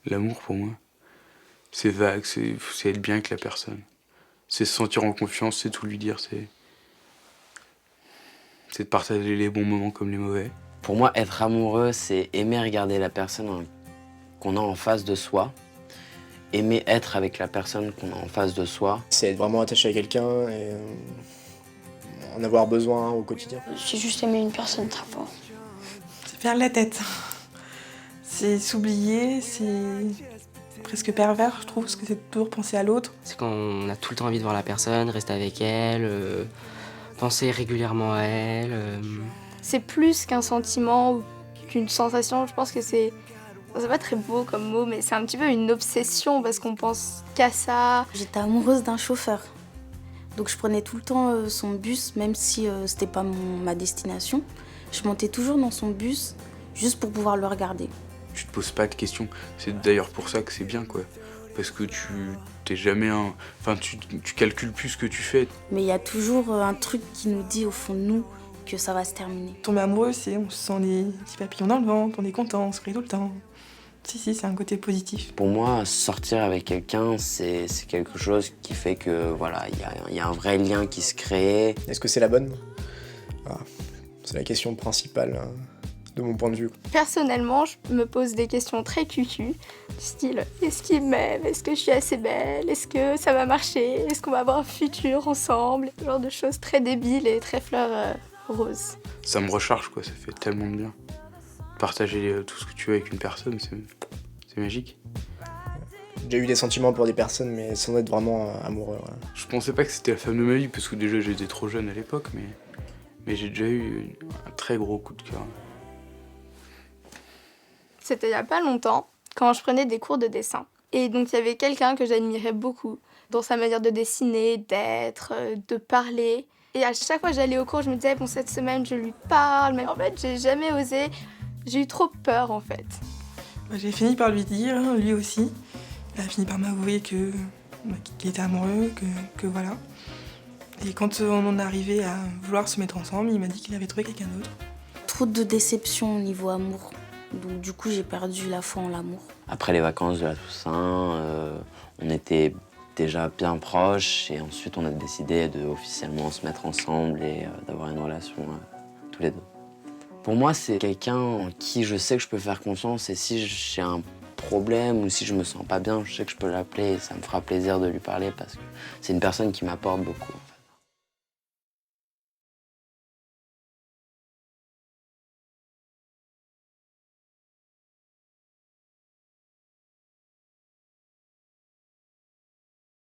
L'amour, pour moi, c'est vague, c'est être bien avec la personne. C'est se sentir en confiance, c'est tout lui dire, c'est de partager les bons moments comme les mauvais. Pour moi, être amoureux, c'est aimer regarder la personne qu'on a en face de soi, aimer être avec la personne qu'on a en face de soi. C'est être vraiment attaché à quelqu'un et en avoir besoin au quotidien. J'ai juste aimé une personne très fort. C'est faire la tête. C'est s'oublier, c'est presque pervers, je trouve, parce que c'est toujours penser à l'autre. C'est quand on a tout le temps envie de voir la personne, rester avec elle, penser régulièrement à elle. C'est plus qu'un sentiment ou qu'une sensation, je pense que c'est pas très beau comme mot, mais c'est un petit peu une obsession parce qu'on pense qu'à ça. J'étais amoureuse d'un chauffeur. Donc je prenais tout le temps son bus, même si c'était pas ma destination. Je montais toujours dans son bus, juste pour pouvoir le regarder. Tu te poses pas de questions. C'est d'ailleurs pour ça que c'est bien, quoi. Parce que t'es jamais un... Enfin, tu calcules plus ce que tu fais. Mais il y a toujours un truc qui nous dit au fond de nous que ça va se terminer. Tomber amoureux, on se sent les petits papillons dans le ventre, on est content, on se rit tout le temps. Si, c'est un côté positif. Pour moi, sortir avec quelqu'un, c'est quelque chose qui fait que, voilà, il y a un vrai lien qui se crée. Est-ce que c'est la bonne? C'est la question principale, de mon point de vue. Personnellement, je me pose des questions très cucu, du style est-ce qu'il m'aime? Est-ce que je suis assez belle? Est-ce que ça va marcher? Est-ce qu'on va avoir un futur ensemble? Ce genre de choses très débiles et très fleurs roses. Ça me recharge, quoi. Ça fait tellement de bien. Partager tout ce que tu veux avec une personne, c'est magique. J'ai eu des sentiments pour des personnes, mais sans être vraiment amoureux. Ouais. Je pensais pas que c'était la femme de ma vie, parce que déjà j'étais trop jeune à l'époque, mais j'ai déjà eu un très gros coup de cœur. C'était il y a pas longtemps, quand je prenais des cours de dessin. Et donc il y avait quelqu'un que j'admirais beaucoup, dans sa manière de dessiner, d'être, de parler. Et à chaque fois que j'allais au cours, je me disais, bon, cette semaine, je lui parle. Mais en fait, j'ai jamais osé. J'ai eu trop peur, en fait. J'ai fini par lui dire, lui aussi. Il a fini par m'avouer qu'il était amoureux, que voilà. Et quand on en est arrivé à vouloir se mettre ensemble, il m'a dit qu'il avait trouvé quelqu'un d'autre. Trop de déception au niveau amour. Donc du coup, j'ai perdu la foi en l'amour. Après les vacances de la Toussaint, on était déjà bien proches et ensuite on a décidé de officiellement se mettre ensemble et d'avoir une relation tous les deux. Pour moi, c'est quelqu'un en qui je sais que je peux faire confiance et si j'ai un problème ou si je me sens pas bien, je sais que je peux l'appeler et ça me fera plaisir de lui parler parce que c'est une personne qui m'apporte beaucoup. En fait.